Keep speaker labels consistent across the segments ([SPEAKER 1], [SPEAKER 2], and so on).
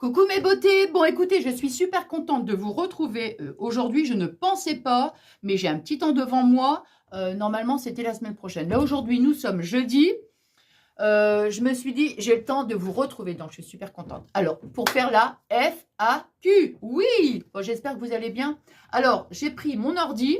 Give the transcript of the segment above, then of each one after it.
[SPEAKER 1] Coucou mes beautés, bon écoutez, je suis super contente de vous retrouver aujourd'hui. Je ne pensais pas, mais j'ai un petit temps devant moi. Normalement, c'était la semaine prochaine. Là, aujourd'hui, nous sommes jeudi. Je me suis dit, j'ai le temps de vous retrouver, donc je suis super contente. Alors, pour faire la FAQ, oui, bon, j'espère que vous allez bien. Alors, j'ai pris mon ordi.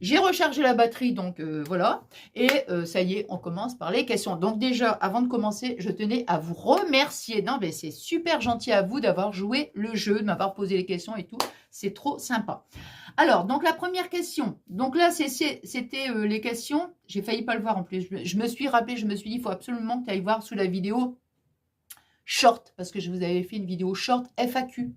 [SPEAKER 1] J'ai rechargé la batterie, donc voilà. Et ça y est, on commence par les questions. Donc déjà, avant de commencer, je tenais à vous remercier. Non, mais c'est super gentil à vous d'avoir joué le jeu, de m'avoir posé les questions et tout. C'est trop sympa. Alors, donc la première question. Donc là, c'était les questions. J'ai failli pas le voir en plus. Je me suis rappelé, je me suis dit, il faut absolument que tu ailles voir sous la vidéo short, parce que je vous avais fait une vidéo short FAQ.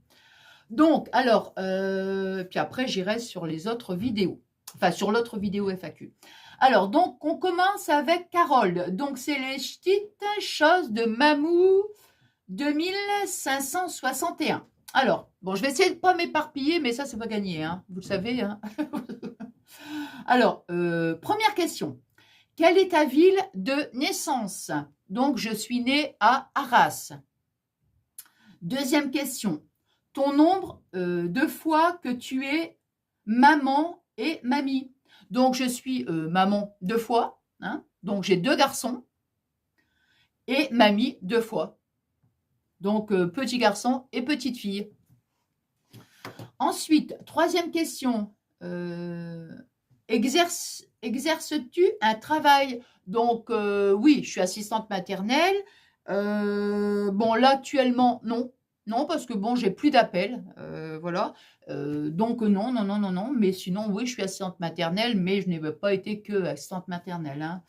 [SPEAKER 1] Donc, alors, puis après, j'irai sur les autres vidéos. Enfin, sur l'autre vidéo FAQ. Alors, donc, on commence avec Carole. Donc, c'est les petites choses de Mamou 2561. Alors, bon, je vais essayer de ne pas m'éparpiller, mais ça, c'est pas gagné, hein, vous le savez. Hein. Alors, première question. Quelle est ta ville de naissance? Donc, je suis née à Arras. Deuxième question. Ton nombre de fois que tu es maman et mamie. Donc, je suis maman 2 fois. Hein, donc, j'ai 2 garçons. Et mamie 2 fois. Donc, petit garçon et petite fille. Ensuite, troisième question. Exerces-tu un travail? Donc, oui, je suis assistante maternelle. Bon, là, actuellement, non. Non, parce que bon, j'ai plus d'appels, voilà. Donc non, non, non, non, non. Mais sinon, oui, je suis assistante maternelle, mais je n'ai pas été que assistante maternelle. Hein.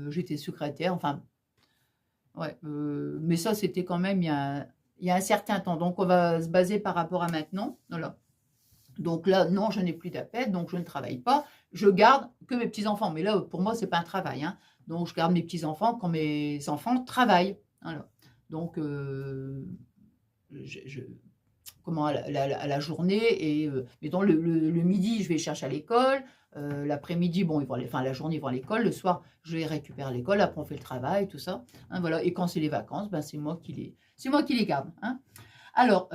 [SPEAKER 1] J'étais secrétaire, enfin, ouais. Mais ça, c'était quand même il y a un certain temps. Donc, on va se baser par rapport à maintenant. Voilà. Donc là, non, je n'ai plus d'appels, donc je ne travaille pas. Je garde que mes petits-enfants. Mais là, pour moi, ce n'est pas un travail. Hein. Donc, je garde mes petits-enfants quand mes enfants travaillent. Voilà. Donc, comment à la journée et mettons le midi je vais les chercher à l'école, l'après-midi bon ils vont aller, enfin la journée ils vont à l'école, le soir je les récupère à l'école, après on fait le travail tout ça, hein, voilà. Et quand c'est les vacances, ben c'est moi qui les garde, hein. Alors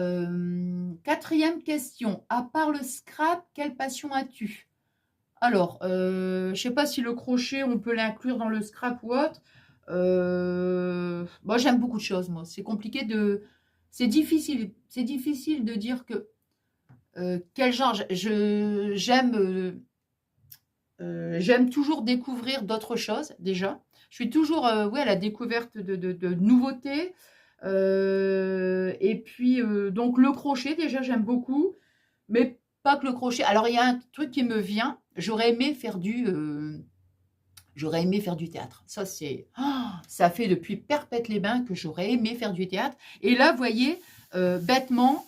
[SPEAKER 1] quatrième question, à part le scrap, quelle passion as-tu? Alors je sais pas si le crochet on peut l'inclure dans le scrap ou autre. Moi j'aime beaucoup de choses, moi c'est compliqué de c'est difficile de dire que quel genre. J'aime toujours découvrir d'autres choses déjà. Je suis toujours ouais, à la découverte de nouveautés. Et puis donc le crochet déjà j'aime beaucoup, mais pas que le crochet. Alors il y a un truc qui me vient. J'aurais aimé faire du théâtre. Ça, ça fait depuis perpète les bains que j'aurais aimé faire du théâtre. Et là, vous voyez, bêtement,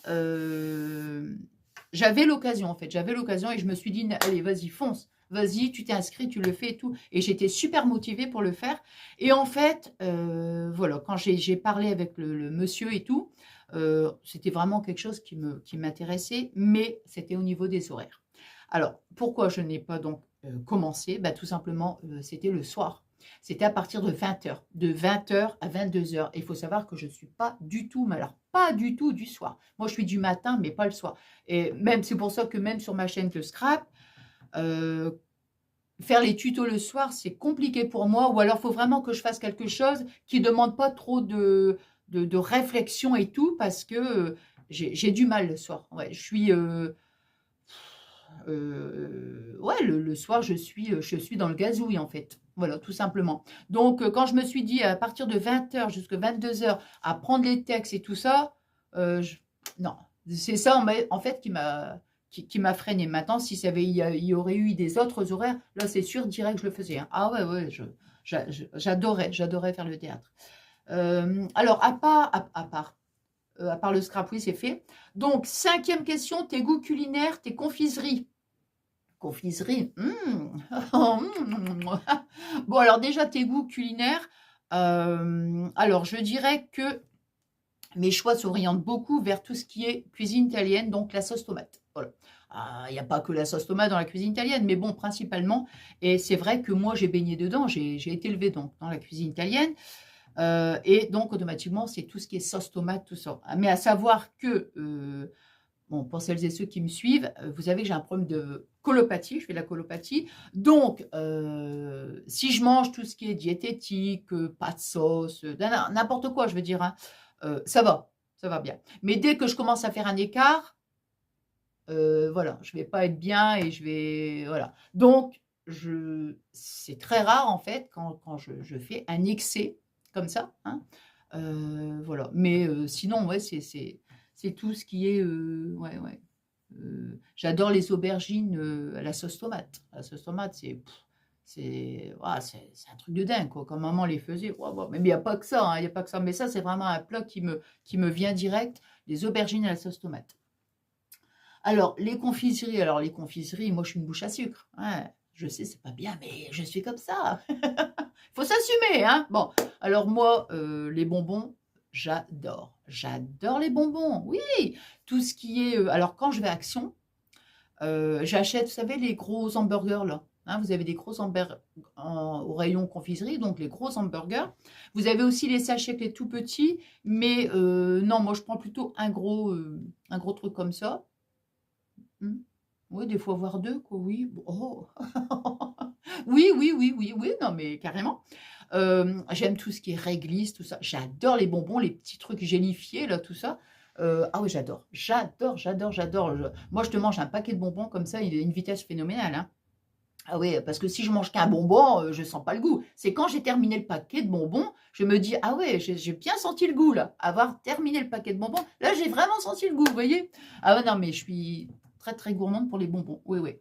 [SPEAKER 1] j'avais l'occasion, en fait. J'avais l'occasion et je me suis dit, allez, vas-y, fonce. Vas-y, tu t'es inscrit, tu le fais et tout. Et j'étais super motivée pour le faire. Et en fait, voilà, quand j'ai parlé avec le monsieur et tout, c'était vraiment quelque chose qui m'intéressait, mais c'était au niveau des horaires. Alors, pourquoi je n'ai pas donc commencé? Bah, tout simplement, c'était le soir. C'était à partir de 20h. De 20h à 22h. Et il faut savoir que je ne suis pas du tout, mais alors pas du tout du soir. Moi, je suis du matin, mais pas le soir. Et même, c'est pour ça que même sur ma chaîne de Scrap, euh, faire les tutos le soir, c'est compliqué pour moi. Ou alors, il faut vraiment que je fasse quelque chose qui ne demande pas trop de réflexion et tout, parce que j'ai du mal le soir. Ouais, je suis... ouais, le soir, je suis dans le gazouille, en fait. Voilà, tout simplement. Donc, quand je me suis dit, à partir de 20h jusqu'à 22h, à prendre les textes et tout ça, non. C'est ça, en fait, qui m'a freiné. Maintenant, si il y aurait eu des autres horaires, là, c'est sûr, direct, je le faisais. Hein. Ah ouais, ouais, j'adorais faire le théâtre. Alors, à part le scrap, oui, c'est fait. Donc, cinquième question, tes goûts culinaires, tes confiseries. Confiserie. Bon, alors déjà, tes goûts culinaires. Alors, je dirais que mes choix s'orientent beaucoup vers tout ce qui est cuisine italienne, donc la sauce tomate. Voilà. Il n'y a pas que la sauce tomate dans la cuisine italienne, mais bon, principalement. Et c'est vrai que moi, j'ai baigné dedans, j'ai été élevée donc dans la cuisine italienne. Et donc, automatiquement, c'est tout ce qui est sauce tomate, tout ça. Mais à savoir que, bon, pour celles et ceux qui me suivent, vous savez que j'ai un problème de colopathie, je fais de la colopathie. Donc, si je mange tout ce qui est diététique, pas de sauce, n'importe quoi, je veux dire, hein, ça va bien. Mais dès que je commence à faire un écart, voilà, je vais pas être bien et je vais, voilà. Donc, c'est très rare en fait quand je fais un excès comme ça, hein. Voilà. Mais sinon, ouais, c'est tout ce qui est, ouais, ouais. J'adore les aubergines à la sauce tomate. La sauce tomate, ouah, c'est un truc de dingue, quoi. Quand maman les faisait, ouah, ouah. Mais il n'y a pas que ça, hein, il y a pas que ça. Mais ça, c'est vraiment un plat qui me vient direct, les aubergines à la sauce tomate. Alors, les confiseries, moi, je suis une bouche à sucre. Ouais, je sais, c'est pas bien, mais je suis comme ça. Faut s'assumer, hein. Bon, alors moi, les bonbons, j'adore. J'adore les bonbons, oui. Tout ce qui est... alors, quand je vais à Action, j'achète, vous savez, les gros hamburgers, là. Hein, vous avez des gros hamburgers au rayon confiserie, donc les gros hamburgers. Vous avez aussi les sachets qui sont tout petits, mais non, moi, je prends plutôt un gros truc comme ça. Oui, des fois voire 2 quoi, oui. Oh! Oui, oui, oui, oui, oui, non mais carrément. J'aime tout ce qui est réglisse, tout ça. J'adore les bonbons, les petits trucs gélifiés là, tout ça. Ah oui, j'adore. J'adore, j'adore, j'adore. Moi, je te mange un paquet de bonbons comme ça, il a une vitesse phénoménale, hein. Ah oui, parce que si je mange qu'un bonbon, je sens pas le goût. C'est quand j'ai terminé le paquet de bonbons, je me dis: «Ah ouais, j'ai bien senti le goût là». Avoir terminé le paquet de bonbons, là, j'ai vraiment senti le goût, vous voyez? Ah ouais, non, mais je suis très, très gourmande pour les bonbons. Oui, oui.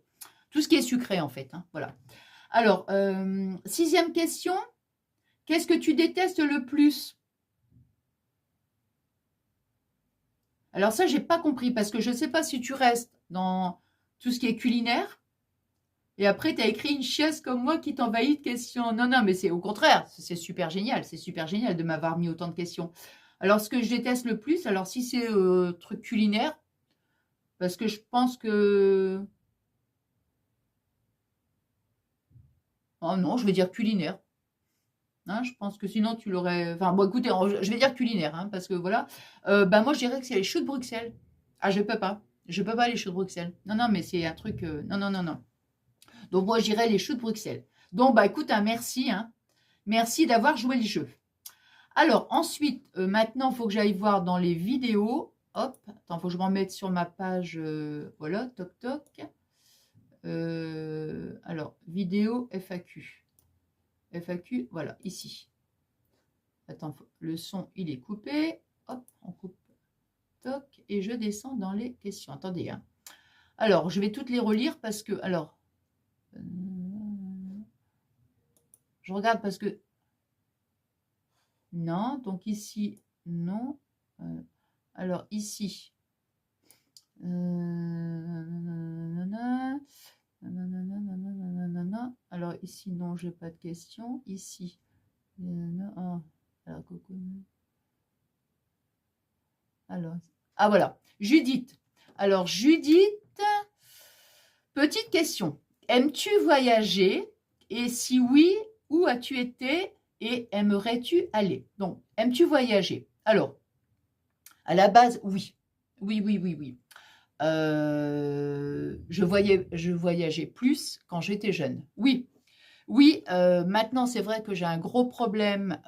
[SPEAKER 1] Tout ce qui est sucré, en fait, hein, voilà. Alors, 6e question. Qu'est-ce que tu détestes le plus? Alors ça, j'ai pas compris parce que je sais pas si tu restes dans tout ce qui est culinaire. Et après, tu as écrit une chiasse comme moi qui t'envahit de questions. Non, non, mais c'est au contraire, c'est super génial. C'est super génial de m'avoir mis autant de questions. Alors, ce que je déteste le plus, alors si c'est truc culinaire, parce que je pense que... Oh non, je vais dire culinaire. Hein, je pense que sinon, tu l'aurais... Enfin, bon, écoutez, je vais dire culinaire, hein, parce que voilà. Bah, moi, je dirais que c'est les choux de Bruxelles. Ah, je peux pas. Je peux pas les choux de Bruxelles. Non, non, mais c'est un truc... non, non, non, non. Donc, moi, je dirais les choux de Bruxelles. Donc, bah, écoute, un merci, hein. Merci d'avoir joué le jeu. Alors, ensuite, maintenant, il faut que j'aille voir dans les vidéos. Hop, attends, il faut que je m'en mette sur ma page. Voilà, toc, toc. Alors, vidéo FAQ. FAQ, voilà, ici. Attends, le son, il est coupé. Hop, on coupe. Toc, et je descends dans les questions. Attendez, hein. Alors, je vais toutes les relire parce que... Alors, je regarde parce que... Non, donc ici, non. Alors, ici... Alors ici, non, j'ai pas de questions. Ici, alors, ah voilà, Judith. Alors Judith, petite question. Aimes-tu voyager? Et si oui, où as-tu été? Et aimerais-tu aller? Donc, aimes-tu voyager? Alors, à la base, oui. Oui, oui, oui, oui. Je voyageais plus quand j'étais jeune. Oui, oui, maintenant c'est vrai que j'ai un gros problème,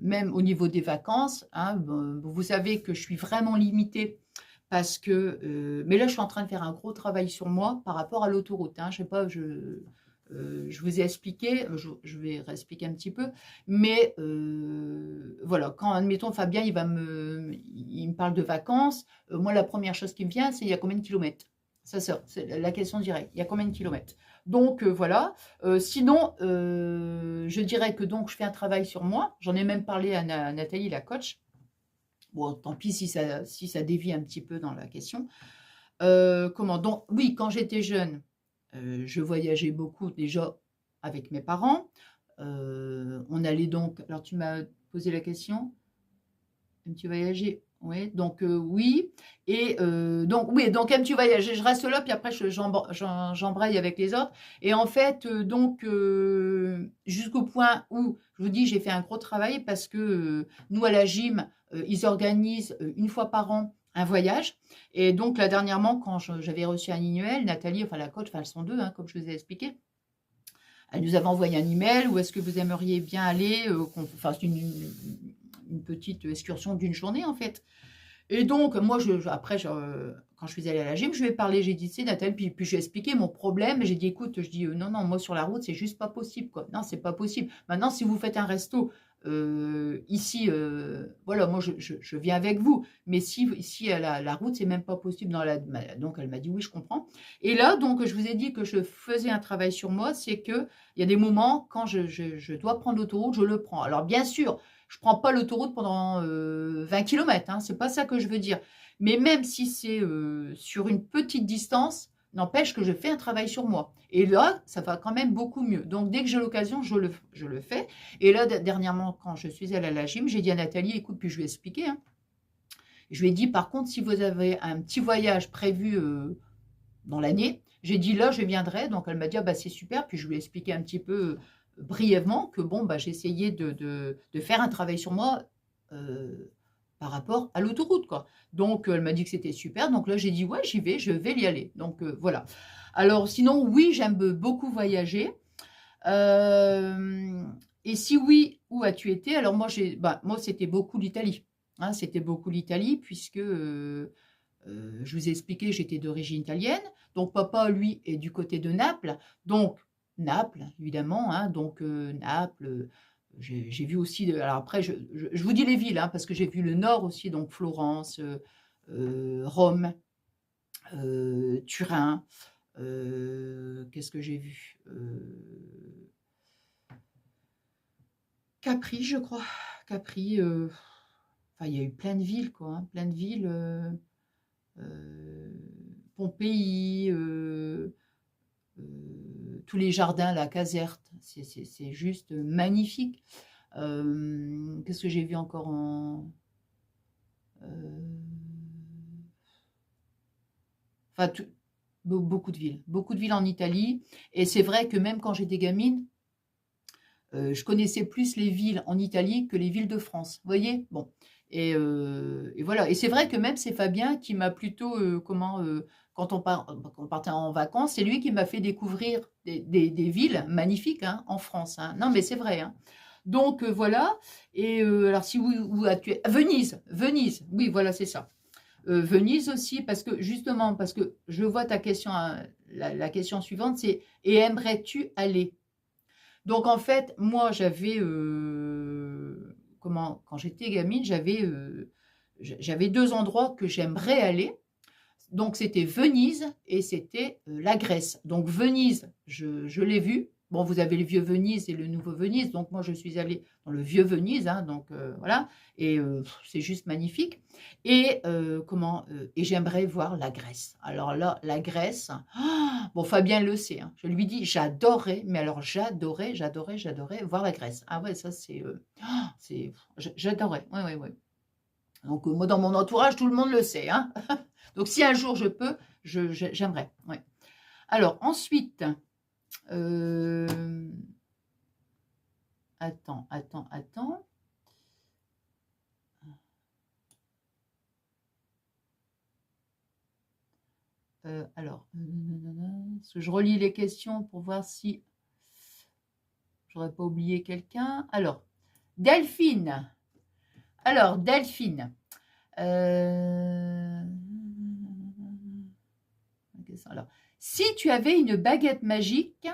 [SPEAKER 1] même au niveau des vacances, hein. Vous savez que je suis vraiment limitée parce que, mais là je suis en train de faire un gros travail sur moi par rapport à l'autoroute, hein. Je sais pas, je vous ai expliqué, je vais réexpliquer un petit peu, mais voilà, quand admettons Fabien il me parle de vacances, moi la première chose qui me vient c'est il y a combien de kilomètres? Ça sort, c'est la question directe, il y a combien de kilomètres? Donc voilà. Sinon, je dirais que donc je fais un travail sur moi. J'en ai même parlé à Nathalie, la coach. Bon, tant pis si ça dévie un petit peu dans la question. Comment? Donc, oui, quand j'étais jeune, je voyageais beaucoup déjà avec mes parents. On allait donc... Alors, tu m'as posé la question. Aimes-tu voyager? Oui, donc oui. Et donc, oui, donc un petit voyage. Je reste là, puis après, j'embraye avec les autres. Et en fait, donc, jusqu'au point où, je vous dis, j'ai fait un gros travail parce que nous, à la gym, ils organisent une fois par an un voyage. Et donc, là, dernièrement, quand j'avais reçu un email, Nathalie, enfin la coach, enfin elles sont deux, hein, comme je vous ai expliqué, elle nous avait envoyé un email. Où est-ce que vous aimeriez bien aller, qu'on fasse une petite excursion d'une journée, en fait. Et donc, moi, après, quand je suis allée à la gym, je lui ai parlé, j'ai dit, tu sais, Nathalie, puis je lui ai expliqué mon problème. J'ai dit, écoute, je dis, non, non, moi, sur la route, c'est juste pas possible, quoi. Non, c'est pas possible. Maintenant, si vous faites un resto ici, voilà, moi, je viens avec vous. Mais si la route, c'est même pas possible. Donc, elle m'a dit, oui, je comprends. Et là, donc, je vous ai dit que je faisais un travail sur moi, c'est que il y a des moments, quand je dois prendre l'autoroute, je le prends. Alors, bien sûr, je ne prends pas l'autoroute pendant 20 km, hein, c'est pas ça que je veux dire. Mais même si c'est sur une petite distance, n'empêche que je fais un travail sur moi. Et là, ça va quand même beaucoup mieux. Donc, dès que j'ai l'occasion, je le fais. Et là, dernièrement, quand je suis allée à la gym, j'ai dit à Nathalie, écoute, puis je lui ai expliqué, hein, je lui ai dit, par contre, si vous avez un petit voyage prévu dans l'année, j'ai dit, là, je viendrai. Donc, elle m'a dit, ah, bah, c'est super. Puis, je lui ai expliqué un petit peu brièvement que, bon, bah, j'essayais de faire un travail sur moi par rapport à l'autoroute, quoi. Donc, elle m'a dit que c'était super. Donc, là, j'ai dit, ouais, j'y vais, je vais y aller. Donc, voilà. Alors, sinon, oui, j'aime beaucoup voyager. Euh, et si oui, où as-tu été? Alors, moi, c'était beaucoup l'Italie. Hein, c'était beaucoup l'Italie, puisque je vous ai expliqué, j'étais d'origine italienne. Donc, papa, lui, est du côté de Naples. Donc, Naples, évidemment. Hein, donc, Naples, j'ai vu aussi. Alors, après, je vous dis les villes, hein, parce que j'ai vu le nord aussi. Donc, Florence, Rome, Turin. Qu'est-ce que j'ai vu? Capri, je crois. Capri. Enfin, il y a eu plein de villes, quoi. Hein, plein de villes. Pompéi, tous les jardins, la Caserte, c'est juste magnifique. Qu'est-ce que j'ai vu encore enfin, beaucoup de villes en Italie. Et c'est vrai que même quand j'étais gamine, je connaissais plus les villes en Italie que les villes de France. Vous voyez? Bon. Et voilà. Et c'est vrai que même c'est Fabien qui m'a plutôt, quand on partait en vacances, c'est lui qui m'a fait découvrir des villes magnifiques, hein, en France. Hein. Non, mais c'est vrai. Hein. Donc voilà. Et alors, si où as-tu Venise, Venise. Oui, voilà, c'est ça. Venise aussi, parce que justement, parce que je vois ta question, hein, la question suivante, c'est et aimerais-tu aller? Donc en fait, moi j'avais quand j'étais gamine, j'avais deux endroits que j'aimerais aller. Donc c'était Venise et c'était la Grèce. Donc Venise, je l'ai vu. Bon, vous avez le vieux Venise et le nouveau Venise. Donc moi je suis allée dans le vieux Venise, hein, donc voilà. Et c'est juste magnifique. Et et j'aimerais voir la Grèce. Alors là, la Grèce. Bon, Fabien le sait. Hein. Je lui dis, j'adorais, mais alors j'adorais voir la Grèce. Ah ouais, ça j'adorais. Ouais, ouais, ouais. Donc moi, dans mon entourage, tout le monde le sait. Hein. Donc si un jour je peux, j'aimerais. Ouais. Alors ensuite, attends. Alors, parce que je relis les questions pour voir si j'aurais pas oublié quelqu'un. Alors, Delphine. Alors, Delphine. Alors, si tu avais une baguette magique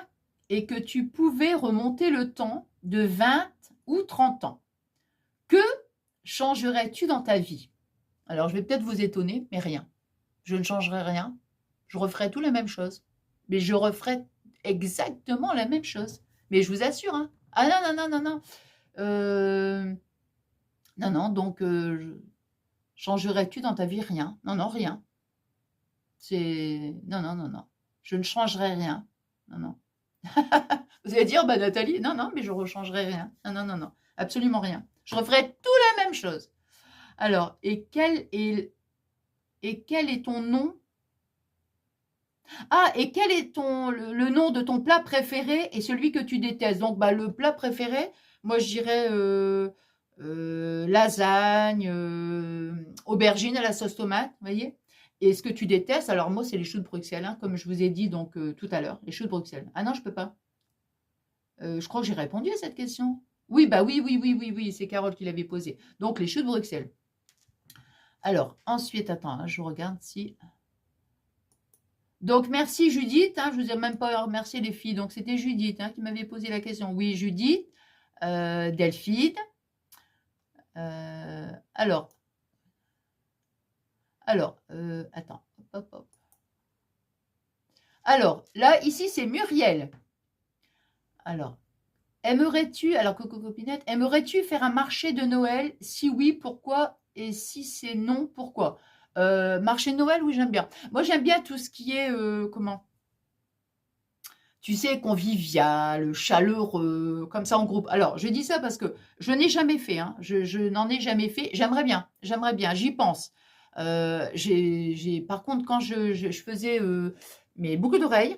[SPEAKER 1] et que tu pouvais remonter le temps de 20 ou 30 ans, que changerais-tu dans ta vie? Alors, je vais peut-être vous étonner, mais rien. Je ne changerai rien. Je referai tout la même chose. Mais je referai exactement la même chose. Mais je vous assure, hein. Ah non, non, non, non, non. Non, non, donc, changerais-tu dans ta vie? Rien. Non, non, rien. Non, non, non, non. Je ne changerai rien. Non, non. Vous allez dire, bah Nathalie, non, non, mais je ne rechangerai rien. Non, non, non, non. Absolument rien. Je referai tout la même chose. Alors, et quel est ton nom? Ah, et quel est le nom de ton plat préféré et celui que tu détestes? Donc, bah, le plat préféré, moi, je dirais lasagne, aubergine à la sauce tomate, vous voyez? Et ce que tu détestes, alors moi, c'est les choux de Bruxelles, hein, comme je vous ai dit donc tout à l'heure, les choux de Bruxelles. Ah non, je peux pas. Je crois que j'ai répondu à cette question. Oui, bah oui, oui, oui, oui, oui, c'est Carole qui l'avait posée. Donc, les choux de Bruxelles. Alors, ensuite, attends, hein, je regarde si... Donc, merci Judith, hein, je vous ai même pas remercié les filles. Donc, c'était Judith hein, qui m'avait posé la question. Oui, Judith, Delphine. Alors, attends, hop, hop. Alors, là, ici, c'est Muriel. Alors, aimerais-tu, alors Coco Copinette, aimerais-tu faire un marché de Noël? Si oui, pourquoi? Et si c'est non, pourquoi? Marché de Noël, oui, j'aime bien. Moi, j'aime bien tout ce qui est, comment? Tu sais, convivial, chaleureux, comme ça en groupe. Alors, je dis ça parce que je n'ai jamais fait, hein, je n'en ai jamais fait. J'aimerais bien, j'y pense. Par contre, quand je faisais mes boucles d'oreilles,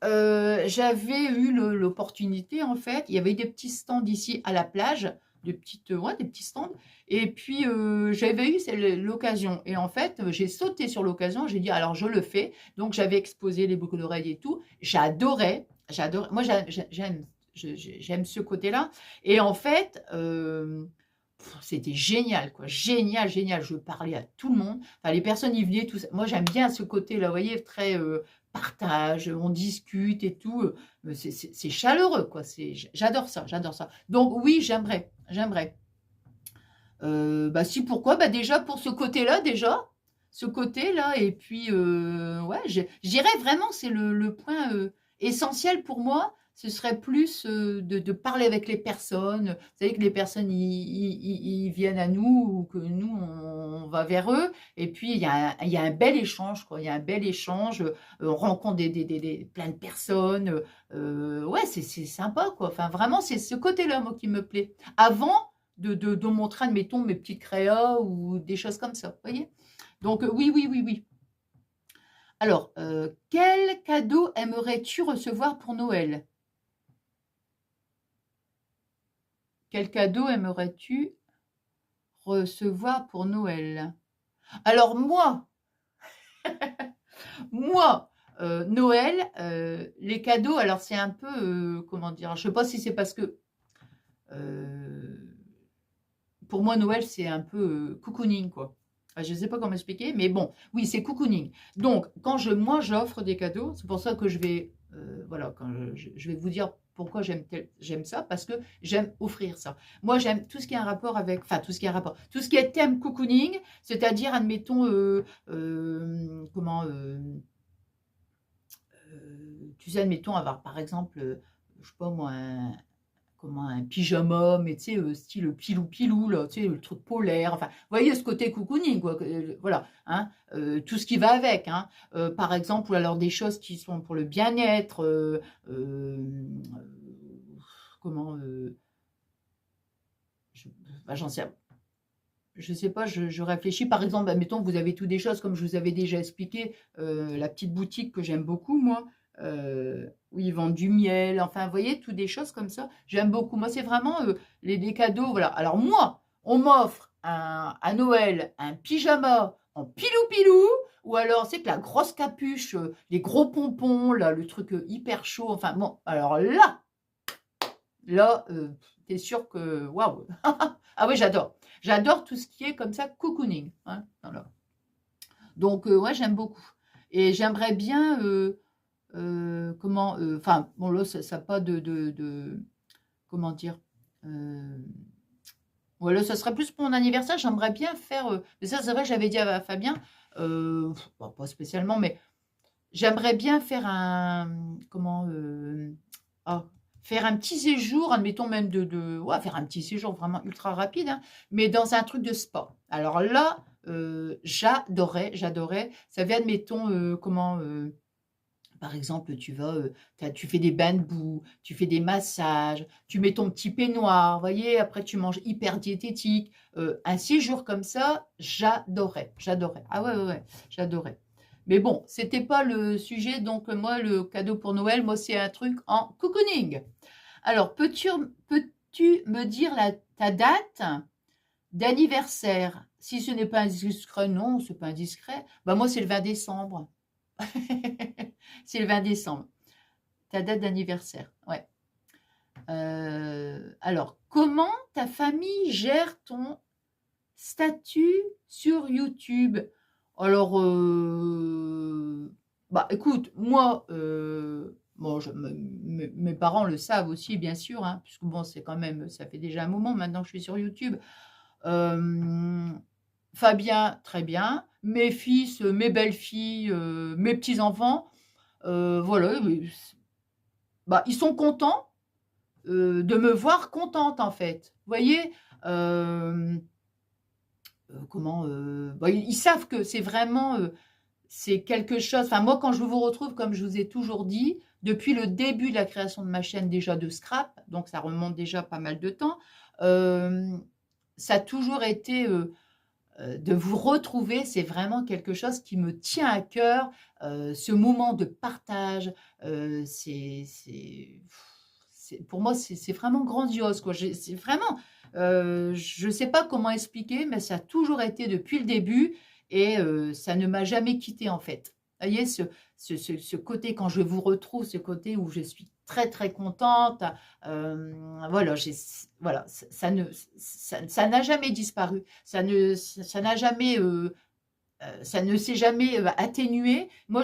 [SPEAKER 1] j'avais eu l'opportunité, en fait, il y avait des petits stands ici à la plage, ouais, des petits stands, et puis j'avais eu l'occasion, et en fait, j'ai sauté sur l'occasion, j'ai dit, alors je le fais, donc j'avais exposé les boucles d'oreilles et tout, j'adorais, moi j'aime ce côté-là, et en fait, c'était génial, quoi, génial, génial, je parlais à tout le monde, enfin les personnes y venaient, tout ça. Moi j'aime bien ce côté-là, vous voyez, très partage, on discute et tout, c'est chaleureux, quoi, j'adore ça, j'adore ça. Donc oui, j'aimerais. Bah si, pourquoi? Bah déjà pour ce côté-là, ce côté-là, et puis ouais, je dirais vraiment, c'est le point essentiel pour moi, ce serait plus de parler avec les personnes. Vous savez que les personnes, ils viennent à nous, ou que nous, on va vers eux, et puis il y a un bel échange, quoi. Il y a un bel échange, on rencontre plein de personnes, ouais, c'est sympa, quoi. Enfin, vraiment, c'est ce côté-là, moi, qui me plaît. Avant, de montrer, admettons, mes petites créas ou des choses comme ça, vous voyez? Donc, oui, oui, oui, oui. Alors, quel cadeau aimerais-tu recevoir pour Noël? Quel cadeau aimerais-tu recevoir pour Noël? Alors, moi, Noël, les cadeaux, alors c'est un peu, comment dire, je ne sais pas si c'est parce que pour moi, Noël, c'est un peu cocooning, quoi. Je ne sais pas comment expliquer, mais bon, oui, c'est cocooning. Donc, moi, j'offre des cadeaux, c'est pour ça que je vais, voilà, quand je vais vous dire pourquoi j'aime ça, parce que j'aime offrir ça. Moi, j'aime tout ce qui a un rapport avec, enfin, tout ce qui a un rapport, tout ce qui est thème cocooning, c'est-à-dire, admettons, comment, tu sais, admettons, avoir, par exemple, je sais pas moi, un pyjama, mais tu sais, style pilou-pilou, là, tu sais, le truc polaire, enfin, vous voyez ce côté cocooning, quoi, voilà, hein, tout ce qui va avec, hein, par exemple, ou alors des choses qui sont pour le bien-être, comment, bah, je sais pas, je réfléchis, par exemple, bah, mettons, vous avez tout des choses, comme je vous avais déjà expliqué, la petite boutique que j'aime beaucoup, moi, où ils vendent du miel, enfin, vous voyez, toutes des choses comme ça, j'aime beaucoup. Moi, c'est vraiment des cadeaux, voilà. Alors moi, on m'offre à Noël un pyjama en pilou-pilou, ou alors, c'est que la grosse capuche, les gros pompons, là, le truc hyper chaud, enfin, bon, alors là, t'es sûr que, waouh. Ah oui, j'adore. J'adore tout ce qui est comme ça, cocooning, hein, voilà. Donc, ouais, j'aime beaucoup. Et j'aimerais bien, comment, enfin, bon, là, ça n'a pas comment dire, voilà, ça serait plus pour mon anniversaire. J'aimerais bien faire, mais ça, c'est vrai, j'avais dit à Fabien, bon, pas spécialement, mais j'aimerais bien faire comment, ah, faire un petit séjour, admettons même ouais, faire un petit séjour vraiment ultra rapide, hein, mais dans un truc de spa. Alors là, j'adorais. Ça fait, admettons, comment, Par exemple, tu fais des bains de boue, tu fais des massages, tu mets ton petit peignoir, vous voyez, après tu manges hyper diététique. Un séjour comme ça, j'adorais, j'adorais. Ah ouais, ouais, ouais, j'adorais. Mais bon, c'était pas le sujet, donc moi, le cadeau pour Noël, moi, c'est un truc en cocooning. Alors, peux-tu me dire ta date d'anniversaire? Si ce n'est pas indiscret, non, c'est pas indiscret. Bah moi, c'est le 20 décembre. C'est le 20 décembre. Ta date d'anniversaire, ouais. Alors, comment ta famille gère ton statut sur YouTube? Alors, bah écoute, moi, bon, mes parents le savent aussi, bien sûr, hein, puisque bon, c'est quand même, ça fait déjà un moment maintenant que je suis sur YouTube. Fabien, très bien. Mes fils, mes belles-filles, mes petits-enfants, voilà, bah, ils sont contents de me voir contente, en fait. Vous voyez, comment, bah, ils savent que c'est vraiment, c'est quelque chose. Enfin, moi, quand je vous retrouve, comme je vous ai toujours dit, depuis le début de la création de ma chaîne, déjà de Scrap, donc ça remonte déjà pas mal de temps, ça a toujours été de vous retrouver, c'est vraiment quelque chose qui me tient à cœur. Ce moment de partage, pour moi, c'est vraiment grandiose, quoi. C'est vraiment, je ne sais pas comment expliquer, mais ça a toujours été depuis le début et ça ne m'a jamais quitté en fait. Vous voyez, ce côté, quand je vous retrouve, ce côté où je suis très très contente, voilà, voilà, ça n'a jamais disparu, ça n'a jamais, ça ne s'est jamais atténué. Moi,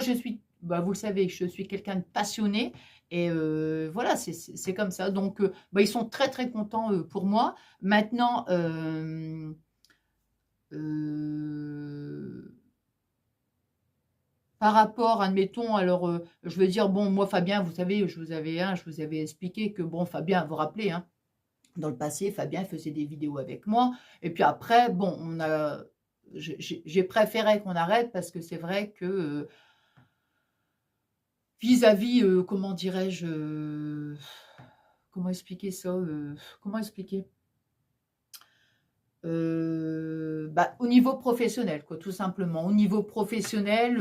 [SPEAKER 1] bah, vous le savez, je suis quelqu'un de passionné et voilà, c'est comme ça. Donc, bah, ils sont très très contents pour moi. Maintenant, euh, par rapport, admettons, alors, je veux dire, bon, moi, Fabien, vous savez, je vous avais expliqué que, bon, Fabien, vous vous rappelez, hein, dans le passé, Fabien faisait des vidéos avec moi. Et puis après, bon, j'ai préféré qu'on arrête parce que c'est vrai que vis-à-vis, comment dirais-je, comment expliquer ça, comment expliquer, bah, au niveau professionnel, quoi, tout simplement. Au niveau professionnel,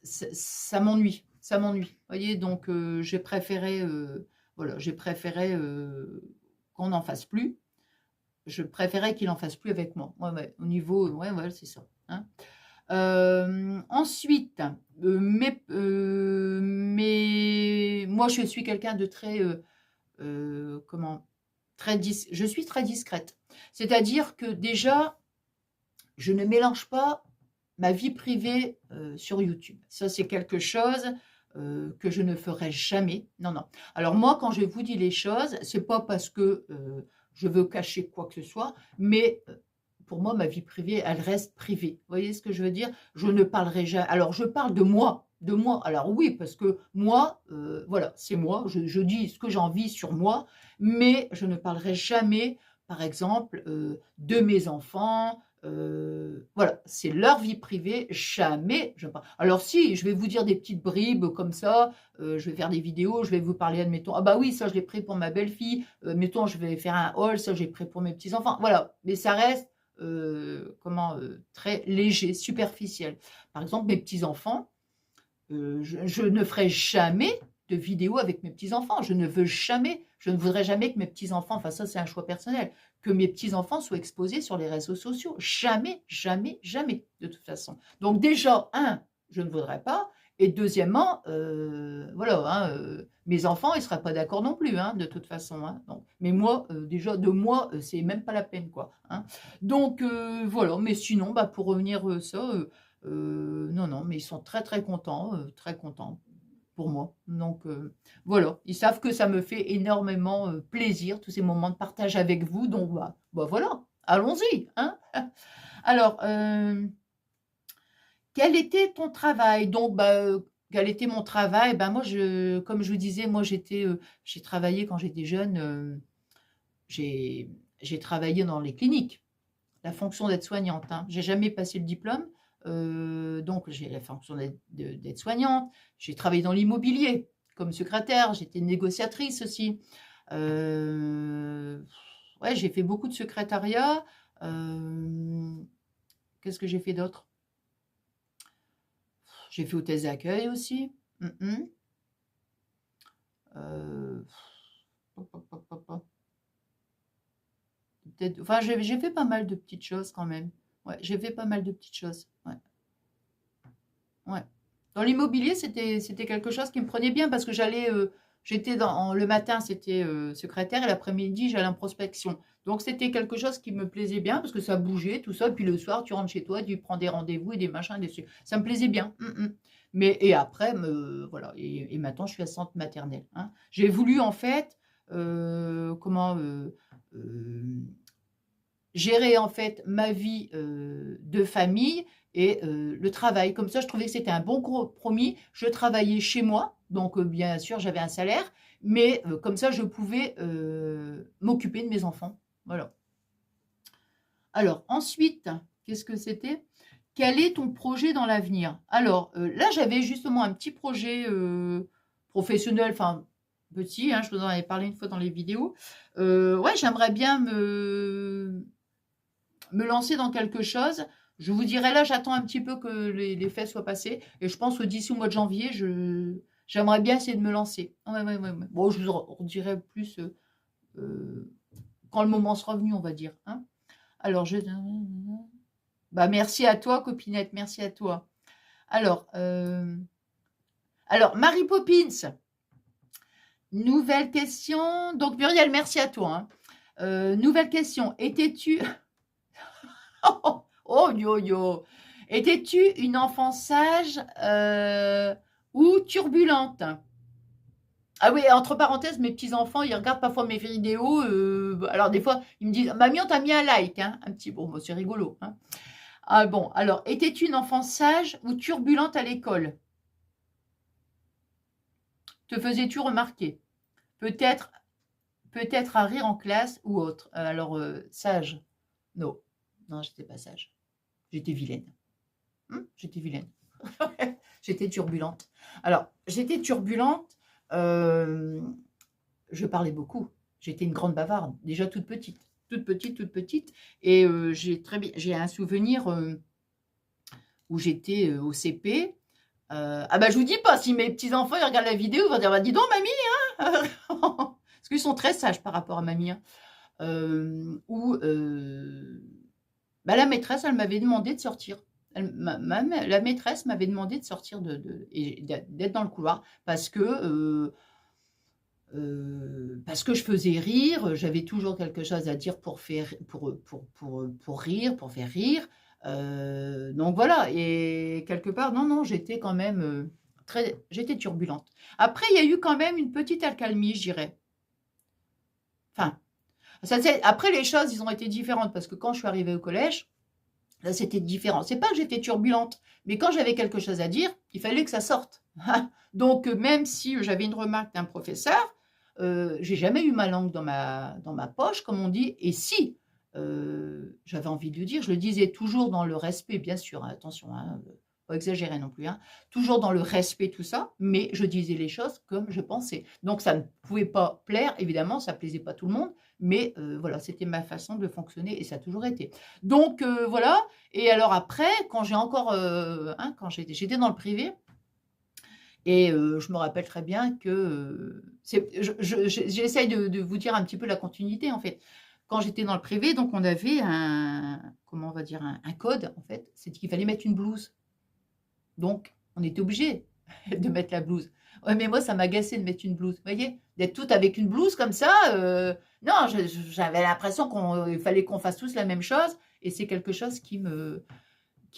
[SPEAKER 1] ça m'ennuie, ça m'ennuie. Vous voyez, donc j'ai préféré, voilà, j'ai préféré qu'on n'en fasse plus. Je préférais qu'il en fasse plus avec moi. Ouais, ouais, au niveau, ouais, ouais, c'est ça. Hein. Ensuite, moi, je suis quelqu'un de très, comment, je suis très discrète. C'est-à-dire que déjà, je ne mélange pas ma vie privée sur YouTube. Ça, c'est quelque chose que je ne ferai jamais. Non, non. Alors moi, quand je vous dis les choses, c'est pas parce que je veux cacher quoi que ce soit, mais pour moi, ma vie privée, elle reste privée. Vous voyez ce que je veux dire? Je ne parlerai jamais. Alors, je parle de moi. De moi. Alors oui, parce que moi, voilà, c'est moi. Je dis ce que j'ai envie sur moi, mais je ne parlerai jamais, par exemple, de mes enfants. Voilà, c'est leur vie privée, jamais je parle. Alors si, je vais vous dire des petites bribes comme ça, je vais faire des vidéos, je vais vous parler, admettons, ah bah oui, ça je l'ai pris pour ma belle-fille, mettons, je vais faire un haul, ça j'ai pris pour mes petits-enfants, voilà, mais ça reste, très léger, superficiel. Par exemple, mes petits-enfants, je ne ferai jamais de vidéo avec mes petits-enfants. Je ne veux jamais, je ne voudrais jamais que mes petits-enfants, enfin ça c'est un choix personnel, que mes petits-enfants soient exposés sur les réseaux sociaux. Jamais, jamais, jamais, de toute façon. Donc déjà, je ne voudrais pas. Et deuxièmement, voilà, hein, mes enfants, ils ne seraient pas d'accord non plus, hein, de toute façon. Hein, donc, mais moi, déjà, de moi, c'est même pas la peine, quoi. Hein. Donc, voilà, mais sinon, bah, pour revenir ça, non, non, mais ils sont très, très contents pour moi. Donc, voilà, ils savent que ça me fait énormément plaisir, tous ces moments de partage avec vous. Donc, bah voilà, allons-y. Hein. Alors, quel était ton travail? Donc, bah, quel était mon travail? Ben, moi, comme je vous disais, moi, j'ai travaillé quand j'étais jeune, j'ai travaillé dans les cliniques, la fonction d'aide-soignante. Hein. J'ai jamais passé le diplôme, Donc, j'ai la fonction d'aide-soignante. J'ai travaillé dans l'immobilier comme secrétaire. J'étais négociatrice aussi. Ouais, j'ai fait beaucoup de secrétariat. Qu'est-ce que j'ai fait d'autre? J'ai fait hôtesse d'accueil aussi. Enfin, j'ai fait pas mal de petites choses quand même. Ouais, j'ai fait pas mal de petites choses. Ouais. Ouais. Dans l'immobilier, c'était quelque chose qui me prenait bien parce que j'étais le matin, c'était secrétaire et l'après-midi, j'allais en prospection. Donc, c'était quelque chose qui me plaisait bien parce que ça bougeait, tout ça. Puis le soir, tu rentres chez toi, tu prends des rendez-vous et des machins, ça me plaisait bien. Et après, voilà. Et maintenant, je suis assistante maternelle. Hein. J'ai voulu, en fait, gérer en fait ma vie de famille et le travail. Comme ça, je trouvais que c'était un bon compromis. Je travaillais chez moi, donc bien sûr, j'avais un salaire, mais comme ça, je pouvais m'occuper de mes enfants. Voilà. Alors, ensuite, qu'est-ce que c'était? Quel est ton projet dans l'avenir? Alors, là, j'avais justement un petit projet professionnel, enfin, petit, hein, je vous en avais parlé une fois dans les vidéos. Ouais, j'aimerais bien me lancer dans quelque chose. Je vous dirai là, j'attends un petit peu que les fêtes soient passées. Et je pense que d'ici au mois de janvier, j'aimerais bien essayer de me lancer. Ouais, ouais, ouais, ouais. Bon, je vous en dirai plus quand le moment sera venu, on va dire. Hein. Alors, bah, merci à toi, copinette. Merci à toi. Alors, Marie Poppins. Nouvelle question. Donc, Muriel, merci à toi. Hein. Nouvelle question. Étais-tu... Oh, yo-yo. Étais-tu une enfant sage ou turbulente? Ah oui, entre parenthèses, mes petits-enfants, ils regardent parfois mes vidéos. Alors, des fois, ils me disent, Mamie, on t'a mis un like. Hein, un petit... Bon, c'est rigolo. Hein. Ah bon, alors, étais-tu une enfant sage ou turbulente à l'école? Te faisais-tu remarquer? Peut-être à rire en classe ou autre. Alors, sage. Non. Non, j'étais pas sage. J'étais vilaine. J'étais vilaine. J'étais turbulente. Alors, j'étais turbulente. Je parlais beaucoup. J'étais une grande bavarde. Déjà toute petite. Toute petite, toute petite. Et j'ai un souvenir où j'étais au CP. Ah bah je vous dis pas, si mes petits-enfants ils regardent la vidéo, ils vont dire, bah dis donc mamie, hein. Parce qu'ils sont très sages par rapport à mamie. Hein. Bah, la maîtresse, elle m'avait demandé de sortir. La maîtresse m'avait demandé de sortir et d'être dans le couloir parce que je faisais rire, j'avais toujours quelque chose à dire pour rire, pour faire rire. Donc voilà, et quelque part, non, j'étais quand même j'étais turbulente. Après, il y a eu quand même une petite accalmie, je dirais. Enfin, après, les choses, ils ont été différentes parce que quand je suis arrivée au collège, là, c'était différent. C'est pas que j'étais turbulente, mais quand j'avais quelque chose à dire, il fallait que ça sorte. Donc, même si j'avais une remarque d'un professeur, j'ai jamais eu ma langue dans ma poche, comme on dit. Et si j'avais envie de le dire, je le disais toujours dans le respect, bien sûr. Hein, attention, hein, pas exagérer non plus. Hein, toujours dans le respect, tout ça. Mais je disais les choses comme je pensais. Donc, ça ne pouvait pas plaire. Évidemment, ça plaisait pas tout le monde. Mais voilà, c'était ma façon de fonctionner et ça a toujours été. Donc, voilà. Et alors après, quand j'ai encore, quand j'étais dans le privé, et je me rappelle très bien que j'essaye de vous dire un petit peu la continuité en fait. Quand j'étais dans le privé, donc on avait comment on va dire, un code en fait, c'est qu'il fallait mettre une blouse. Donc, on était obligé de mettre la blouse. Ouais, mais moi, ça m'agaçait de mettre une blouse. Vous voyez, d'être toute avec une blouse comme ça. Non, j'avais l'impression qu'il fallait qu'on fasse tous la même chose. Et c'est quelque chose qui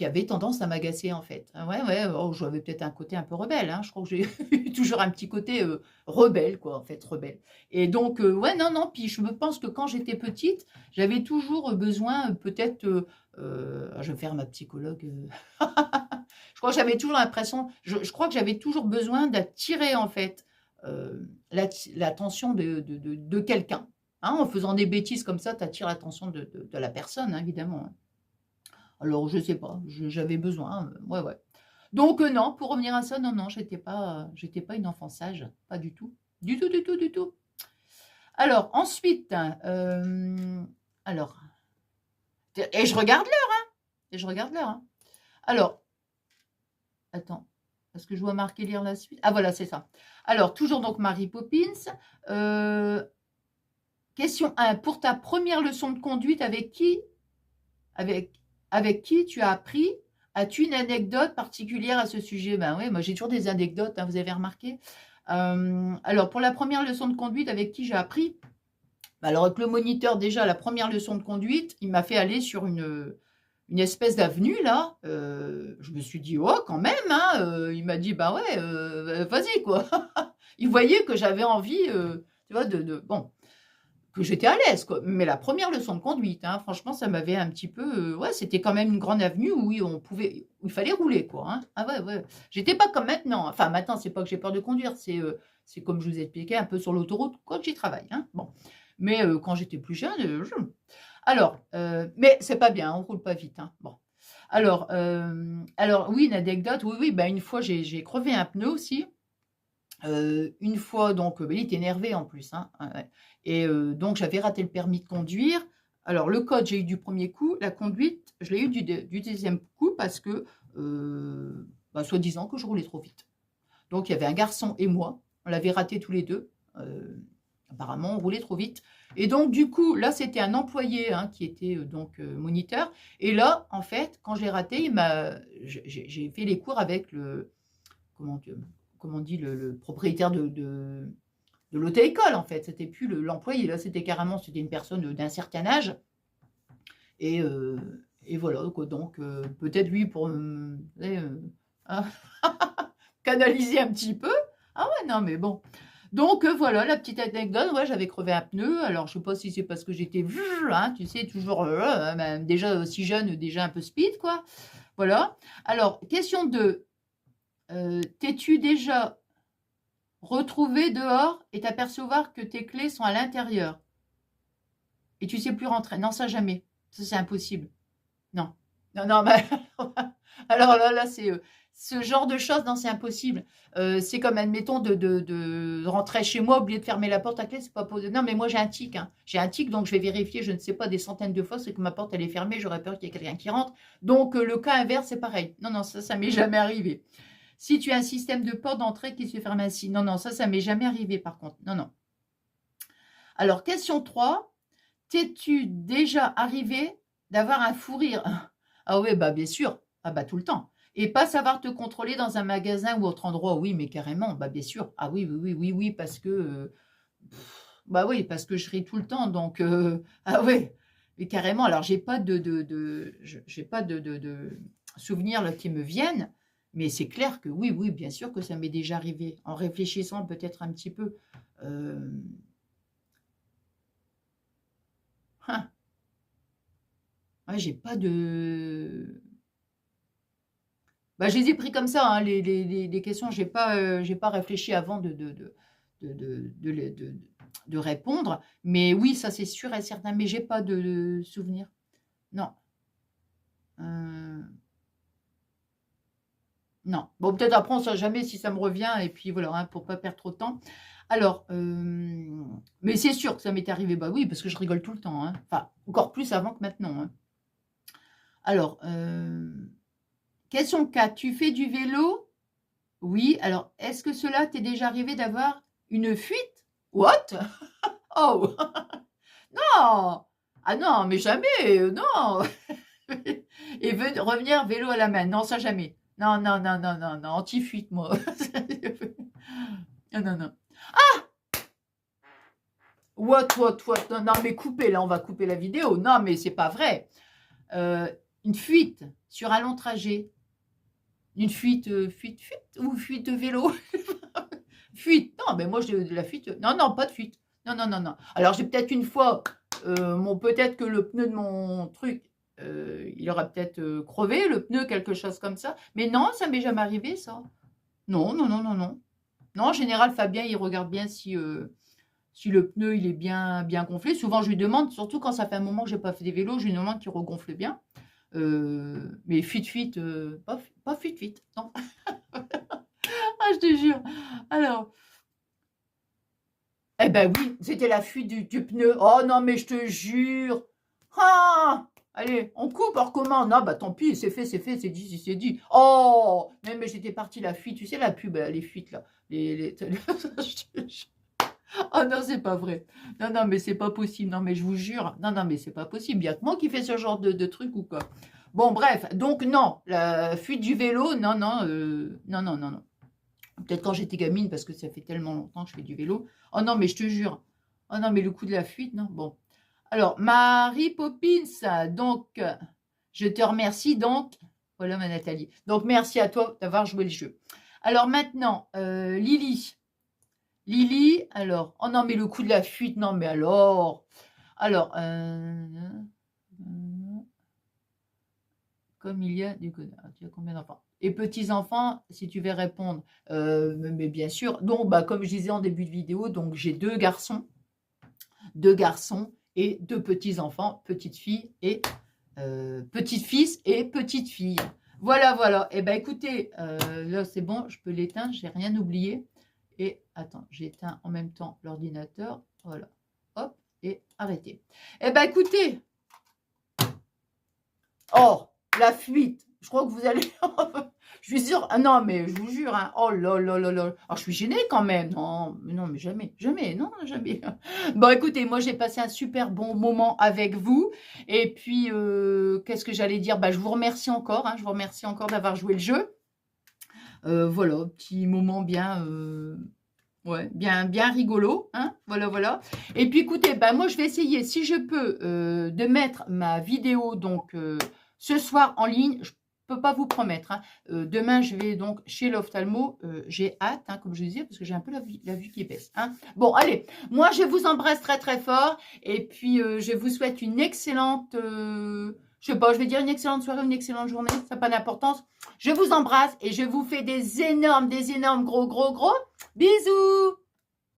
[SPEAKER 1] avait tendance à m'agacer en fait. Ah ouais, ouais, oh, j'avais peut-être un côté un peu rebelle. Hein. Je crois que j'ai eu toujours un petit côté rebelle, quoi, en fait, rebelle. Et donc, ouais, non. Puis je me pense que quand j'étais petite, j'avais toujours besoin, peut-être, je vais faire ma psychologue. Je crois que j'avais toujours l'impression, je crois que j'avais toujours besoin d'attirer en fait l'attention de quelqu'un. Hein, en faisant des bêtises comme ça, tu attires l'attention de la personne, hein, évidemment. Hein. Alors, je sais pas, j'avais besoin, ouais, ouais. Donc, non, pour revenir à ça, non, non, j'étais pas une enfant sage, pas du tout. Du tout, du tout, du tout. Alors, ensuite, alors, et je regarde l'heure, hein, et je regarde l'heure, hein. Alors, attends, parce que je vois marquer lire la suite. Ah, voilà, c'est ça. Alors, toujours donc Mary Poppins. Question 1. Pour ta première leçon de conduite, avec qui tu as appris? As-tu une anecdote particulière à ce sujet? Ben oui, moi j'ai toujours des anecdotes, hein, vous avez remarqué. Alors, pour la première leçon de conduite, avec qui j'ai appris? Alors, avec le moniteur, déjà, la première leçon de conduite, il m'a fait aller sur une espèce d'avenue, là. Je me suis dit, oh, quand même, hein. Il m'a dit, bah ouais, vas-y, quoi. Il voyait que j'avais envie, tu vois, bon, que j'étais à l'aise, quoi. Mais la première leçon de conduite, hein, franchement, ça m'avait un petit peu, ouais, c'était quand même une grande avenue où oui, où il fallait rouler, quoi, hein. Ah ouais, ouais. J'étais pas comme maintenant. Enfin, maintenant, c'est pas que j'ai peur de conduire, c'est comme je vous ai expliqué, un peu sur l'autoroute quand j'y travaille, hein. Bon. Mais quand j'étais plus jeune, alors, mais c'est pas bien, on roule pas vite, hein. Bon. Alors, oui, une anecdote, oui, oui, bah, une fois, j'ai crevé un pneu aussi. Une fois, donc, il était énervé en plus, hein, ouais. Et donc, j'avais raté le permis de conduire. Alors, le code, j'ai eu du premier coup. La conduite, je l'ai eu du deuxième coup parce que, bah, soi-disant que je roulais trop vite. Donc, il y avait un garçon et moi. On l'avait raté tous les deux. Apparemment, on roulait trop vite. Et donc, du coup, là, c'était un employé, hein, qui était donc moniteur. Et là, en fait, quand je l'ai raté, j'ai fait les cours avec comment on dit, le propriétaire de l'auto-école, en fait. C'était plus l'employé. Là, c'était une personne d'un certain âge. Et voilà, quoi. Donc, peut-être lui pour canaliser un petit peu. Ah ouais, non, mais bon. Donc, voilà, la petite anecdote. Ouais, j'avais crevé un pneu. Alors, je sais pas si c'est parce que j'étais, hein, tu sais, toujours, déjà aussi jeune, déjà un peu speed, quoi. Voilà. Alors, question 2. T'es-tu déjà retrouvé dehors et t'apercevoir que tes clés sont à l'intérieur et tu sais plus rentrer? Non, ça jamais. Ça, c'est impossible. Non. Non, non, mais alors là, c'est ce genre de choses, non, c'est impossible. C'est comme, admettons, de rentrer chez moi, oublier de fermer la porte à clé, c'est pas possible. Non, mais moi, j'ai un tic, hein. J'ai un tic, donc je vais vérifier, je ne sais pas, des centaines de fois, c'est que ma porte, elle est fermée, j'aurais peur qu'il y ait quelqu'un qui rentre. Donc, le cas inverse, c'est pareil. Non, non, ça m'est jamais arrivé. Si tu as un système de porte d'entrée qui se ferme ainsi. Non, non, ça m'est jamais arrivé, par contre. Non, non. Alors, question 3. T'es-tu déjà arrivé d'avoir un fou rire? Ah oui, bah bien sûr. Ah bah tout le temps. Et pas savoir te contrôler dans un magasin ou autre endroit? Oui, mais carrément, bah bien sûr. Ah oui, oui, oui, oui, oui, parce que bah oui, parce que je ris tout le temps, donc ah oui, mais carrément. Alors j'ai pas j'ai pas de souvenirs là qui me viennent, mais c'est clair que oui, oui, bien sûr que ça m'est déjà arrivé. En réfléchissant peut-être un petit peu. Euh, hein, ouais, j'ai pas de. Bah, je les ai pris comme ça, hein, les questions. J'ai pas réfléchi avant de répondre. Mais oui, ça c'est sûr et certain. Mais j'ai pas de souvenir. Non. Euh, non. Bon, peut-être après, on ne sait jamais si ça me revient. Et puis voilà, hein, pour pas perdre trop de temps. Alors, mais c'est sûr que ça m'est arrivé. Bah oui, parce que je rigole tout le temps, hein. Enfin, encore plus avant que maintenant, hein. Alors, question 4. Tu fais du vélo? Oui. Alors, est-ce que cela t'est déjà arrivé d'avoir une fuite? What? Oh! Non! Ah non, mais jamais! Non! Et revenir vélo à la main. Non, ça jamais. Non, non, non, non, non, non. Anti-fuite, moi. Non, non, non. What? Non, non, mais coupez, là, on va couper la vidéo. Non, mais c'est pas vrai. Une fuite sur un long trajet. Une fuite, fuite ou fuite de vélo? Fuite. Non, mais moi, j'ai de la fuite. Non, non, pas de fuite. Non, non, non, non. Alors, j'ai peut-être une fois, peut-être que le pneu de mon truc, il aura peut-être crevé, le pneu, quelque chose comme ça. Mais non, ça m'est jamais arrivé, ça. Non, non, non, non, non. Non, en général, Fabien, il regarde bien si le pneu, il est bien, bien gonflé. Souvent, je lui demande, surtout quand ça fait un moment que je n'ai pas fait des vélos, je lui demande qu'il regonfle bien. Mais fuit, pas fuit, non. Ah, je te jure. Alors, eh ben oui, c'était la fuite du pneu. Oh non, mais je te jure. Ah, allez, on coupe, on recommence. Non, bah tant pis, c'est fait, c'est dit, c'est dit. Oh, mais j'étais partie la fuite. Tu sais, la pub, les fuites, là. Je te jure. Oh non, c'est pas vrai. Non, non, mais c'est pas possible. Non, mais je vous jure. Non, non, mais c'est pas possible. Il y a que moi qui fais ce genre de truc ou quoi. Bon, bref. Donc, non. La fuite du vélo, non, non. Non, non, non, non. Peut-être quand j'étais gamine, parce que ça fait tellement longtemps que je fais du vélo. Oh non, mais je te jure. Oh non, mais le coup de la fuite, non. Bon. Alors, Marie Poppins, donc, je te remercie. Donc, voilà ma Nathalie. Donc, merci à toi d'avoir joué le jeu. Alors maintenant, Lily. Lily, alors, oh non, mais le coup de la fuite, non, mais alors, comme il y a du tu as combien d'enfants? Et petits-enfants, si tu veux répondre, mais bien sûr, donc, bah, comme je disais en début de vidéo, donc j'ai deux garçons et deux petits-enfants, petite-fille et petit-fils et petite-fille. Voilà, voilà. Eh ben écoutez, là c'est bon, je peux l'éteindre, j'ai rien oublié. Et attends, j'éteins en même temps l'ordinateur. Voilà. Hop, et arrêtez. Eh ben écoutez. Oh, la fuite. Je crois que vous allez... je suis sûre... Ah non, mais je vous jure. Hein. Oh là là là là. Alors, je suis gênée quand même. Non, mais jamais. Jamais. Non, jamais. Bon, écoutez, moi, j'ai passé un super bon moment avec vous. Et puis, qu'est-ce que j'allais dire? Bah, je vous remercie encore. Hein, je vous remercie encore d'avoir joué le jeu. Voilà, petit moment bien... Ouais, bien rigolo, hein, voilà, voilà. Et puis, écoutez, bah, moi, je vais essayer, si je peux, de mettre ma vidéo, donc, ce soir en ligne. Je peux pas vous promettre, hein. Demain, je vais donc chez l'ophtalmo. J'ai hâte, hein, comme je disais, parce que j'ai un peu la vue qui baisse, hein. Bon, allez, moi, je vous embrasse très, très fort. Et puis, je vous souhaite une excellente... je sais pas, je vais dire une excellente soirée, une excellente journée, ça n'a pas d'importance. Je vous embrasse et je vous fais des énormes gros bisous.